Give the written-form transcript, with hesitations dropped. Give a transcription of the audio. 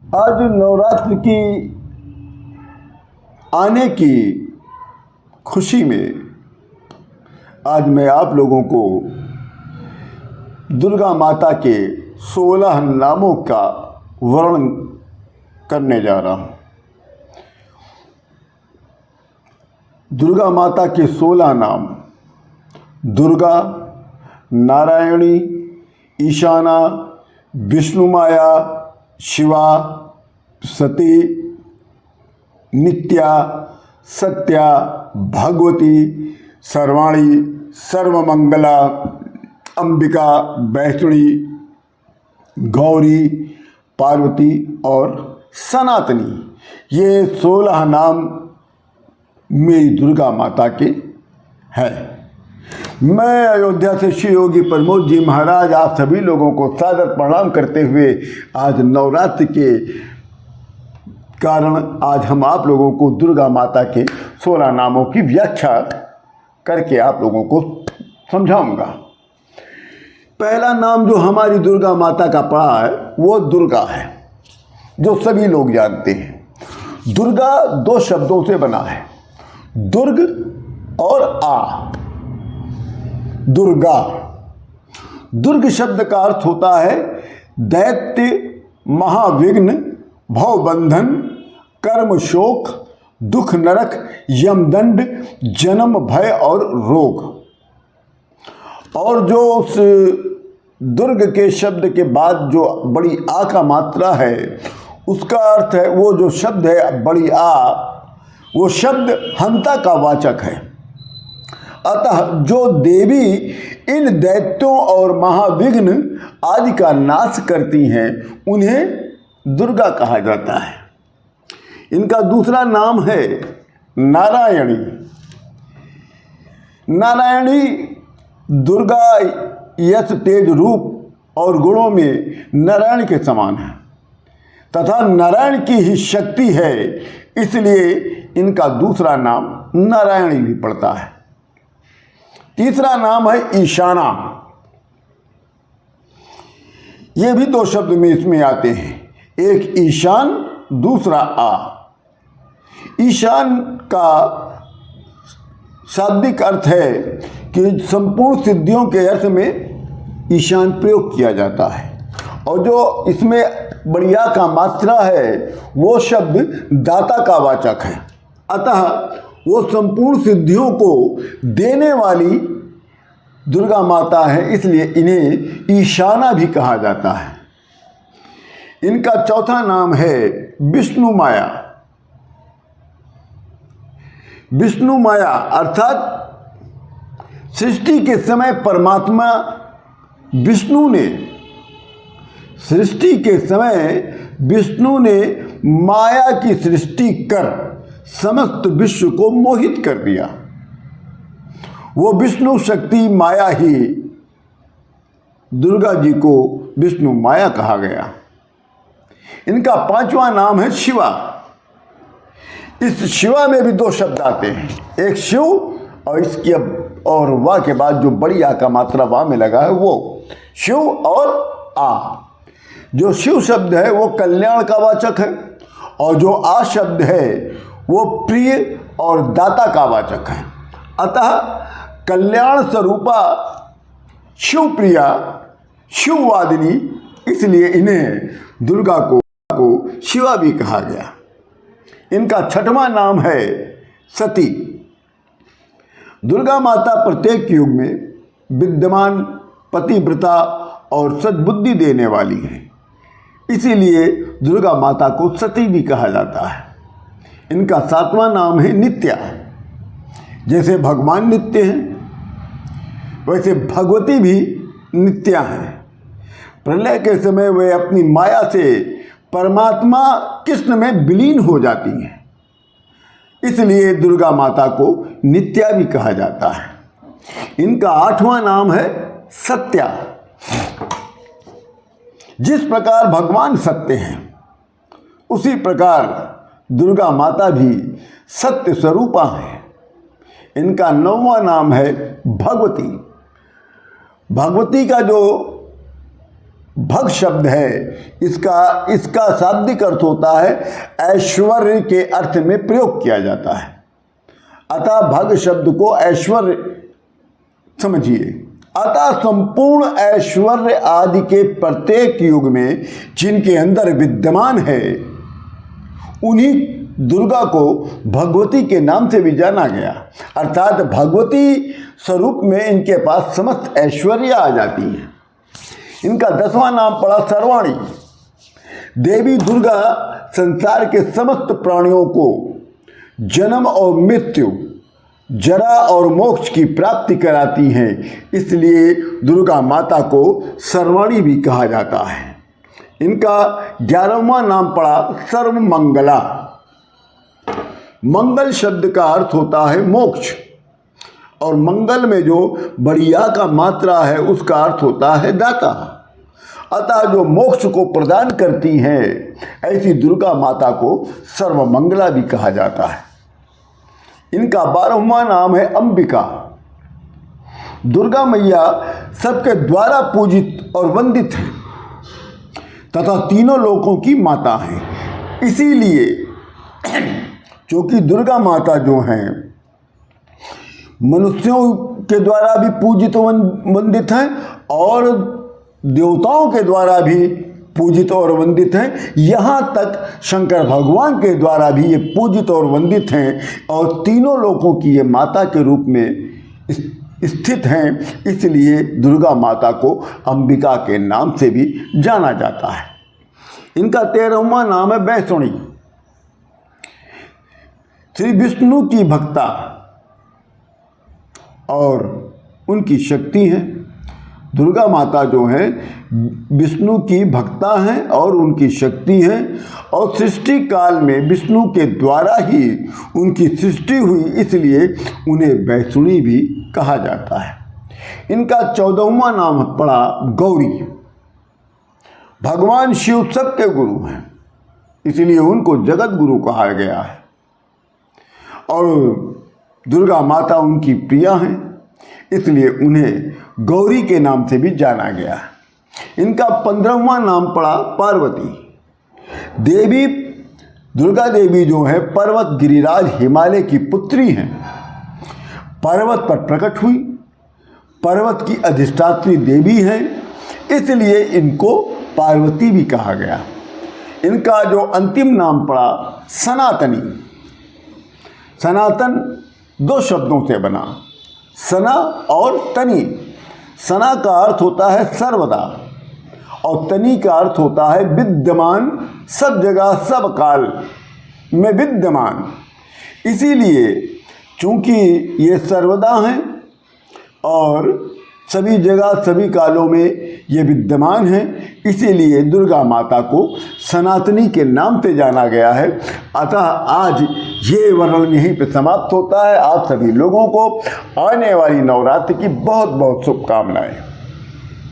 आज नवरात्र की आने की खुशी में आज मैं आप लोगों को दुर्गा माता के 16 नामों का वर्णन करने जा रहा हूँ। दुर्गा माता के 16 नाम: दुर्गा, नारायणी, ईशाना, विष्णु माया, शिवा, सती, नित्या, सत्या, भगवती, सर्वाणी, सर्वमंगला, अंबिका, वैष्णवी, गौरी, पार्वती और सनातनी। ये 16 नाम मेरी दुर्गा माता के हैं। मैं अयोध्या से श्री योगी प्रमोद जी महाराज आप सभी लोगों को सादर प्रणाम करते हुए आज नवरात्र के कारण आज हम आप लोगों को दुर्गा माता के 16 नामों की व्याख्या करके आप लोगों को समझाऊंगा। पहला नाम जो हमारी दुर्गा माता का पड़ा है वो दुर्गा है, जो सभी लोग जानते हैं। दुर्गा 2 शब्दों से बना है, दुर्ग और आ। दुर्गा, दुर्ग शब्द का अर्थ होता है दैत्य, महाविघ्न, भवबंधन, कर्म शोक, दुख नरक, यमदंड, जन्म भय और रोग। और जो उस दुर्ग के शब्द के बाद जो बड़ी आ का मात्रा है उसका अर्थ है, वो जो शब्द है बड़ी आ, वो शब्द हंता का वाचक है। अतः जो देवी इन दैत्यों और महाविघ्न आदि का नाश करती हैं उन्हें दुर्गा कहा जाता है। इनका दूसरा नाम है नारायणी। नारायणी दुर्गा यश, तेज, रूप और गुणों में नारायण के समान है तथा नारायण की ही शक्ति है, इसलिए इनका दूसरा नाम नारायणी भी पड़ता है। तीसरा नाम है ईशाना। ये भी 2 शब्द में इसमें आते हैं, एक ईशान, दूसरा आ। ईशान का शाब्दिक अर्थ है कि संपूर्ण सिद्धियों के अर्थ में ईशान प्रयोग किया जाता है, और जो इसमें बढ़िया का मात्रा है वो शब्द दाता का वाचक है। अतः वो संपूर्ण सिद्धियों को देने वाली दुर्गा माता है, इसलिए इन्हें ईशाना भी कहा जाता है। इनका चौथा नाम है विष्णु माया। विष्णु माया अर्थात सृष्टि के समय परमात्मा विष्णु ने, सृष्टि के समय विष्णु ने माया की सृष्टि कर समस्त विश्व को मोहित कर दिया। वो विष्णु शक्ति माया ही दुर्गा जी को विष्णु माया कहा गया। इनका 5वां नाम है शिवा। इस शिवा में भी 2 शब्द आते हैं, एक शिव और इसके और वाह के बाद जो बड़ी आ का मात्रा वाह में लगा है वो शिव और आ। जो शिव शब्द है वो कल्याण का वाचक है, और जो आ शब्द है वो प्रिय और दाता का वाचक है। अतः कल्याण स्वरूपा शिव प्रिया, शिववादिनी, इसलिए इन्हें दुर्गा को शिवा भी कहा गया। इनका 6वां नाम है सती। दुर्गा माता प्रत्येक युग में विद्यमान, पतिव्रता और सद्बुद्धि देने वाली है, इसीलिए दुर्गा माता को सती भी कहा जाता है। इनका 7वां नाम है नित्या। जैसे भगवान नित्य हैं वैसे भगवती भी नित्या हैं। प्रलय के समय वे अपनी माया से परमात्मा कृष्ण में विलीन हो जाती हैं, इसलिए दुर्गा माता को नित्या भी कहा जाता है। इनका 8वां नाम है सत्या। जिस प्रकार भगवान सत्य हैं उसी प्रकार दुर्गा माता भी सत्य स्वरूपा है। इनका 9वां नाम है भगवती। भगवती का जो भग शब्द है, इसका शाब्दिक अर्थ होता है ऐश्वर्य के अर्थ में प्रयोग किया जाता है। अतः भग शब्द को ऐश्वर्य समझिए। अतः संपूर्ण ऐश्वर्य आदि के प्रत्येक युग में जिनके अंदर विद्यमान है, उन्हीं दुर्गा को भगवती के नाम से भी जाना गया। अर्थात भगवती स्वरूप में इनके पास समस्त ऐश्वर्य आ जाती है। इनका 10वां नाम पड़ा सर्वाणी। देवी दुर्गा संसार के समस्त प्राणियों को जन्म और मृत्यु, जरा और मोक्ष की प्राप्ति कराती हैं, इसलिए दुर्गा माता को सर्वाणी भी कहा जाता है। इनका 11वां नाम पड़ा सर्वमंगला। मंगल शब्द का अर्थ होता है मोक्ष, और मंगल में जो बढ़िया का मात्रा है उसका अर्थ होता है दाता। अतः जो मोक्ष को प्रदान करती हैं, ऐसी दुर्गा माता को सर्वमंगला भी कहा जाता है। इनका 12वां नाम है अंबिका। दुर्गा मैया सबके द्वारा पूजित और वंदित है तथा तीनों लोकों की माता है। इसीलिए क्योंकि दुर्गा माता जो हैं मनुष्यों के द्वारा भी पूजित वंदित हैं और देवताओं के द्वारा भी पूजित और वंदित हैं, यहाँ तक शंकर भगवान के द्वारा भी ये पूजित और वंदित हैं और तीनों लोकों की ये माता के रूप में स्थित हैं। इसलिए दुर्गा माता को अंबिका के नाम से भी जाना जाता है। इनका 13वां नाम है बैसुणी। श्री विष्णु की भक्ता और उनकी शक्ति है। दुर्गा माता जो है विष्णु की भक्ता हैं और उनकी शक्ति है, और सृष्टि काल में विष्णु के द्वारा ही उनकी सृष्टि हुई, इसलिए उन्हें बैसुणी भी कहा जाता है। इनका 14वां नाम पड़ा गौरी। भगवान शिव सबके गुरु हैं, इसलिए उनको जगत गुरु कहा गया है, और दुर्गा माता उनकी प्रिया हैं, इसलिए उन्हें गौरी के नाम से भी जाना गया। इनका 15वां नाम पड़ा पार्वती। देवी दुर्गा देवी जो है पर्वत गिरिराज हिमालय की पुत्री हैं। पर्वत पर प्रकट हुई, पर्वत की अधिष्ठात्री देवी हैं, इसलिए इनको पार्वती भी कहा गया। इनका जो अंतिम नाम पड़ा सनातनी। सनातन 2 शब्दों से बना, सना और तनी। सना का अर्थ होता है सर्वदा और तनी का अर्थ होता है विद्यमान, सब जगह सब काल में विद्यमान। इसीलिए चूंकि ये सर्वदा हैं और सभी जगह सभी कालों में ये विद्यमान हैं, इसीलिए दुर्गा माता को सनातनी के नाम से जाना गया है। अतः आज ये वर्णन यहीं पे समाप्त होता है। आप सभी लोगों को आने वाली नवरात्रि की बहुत बहुत शुभकामनाएं।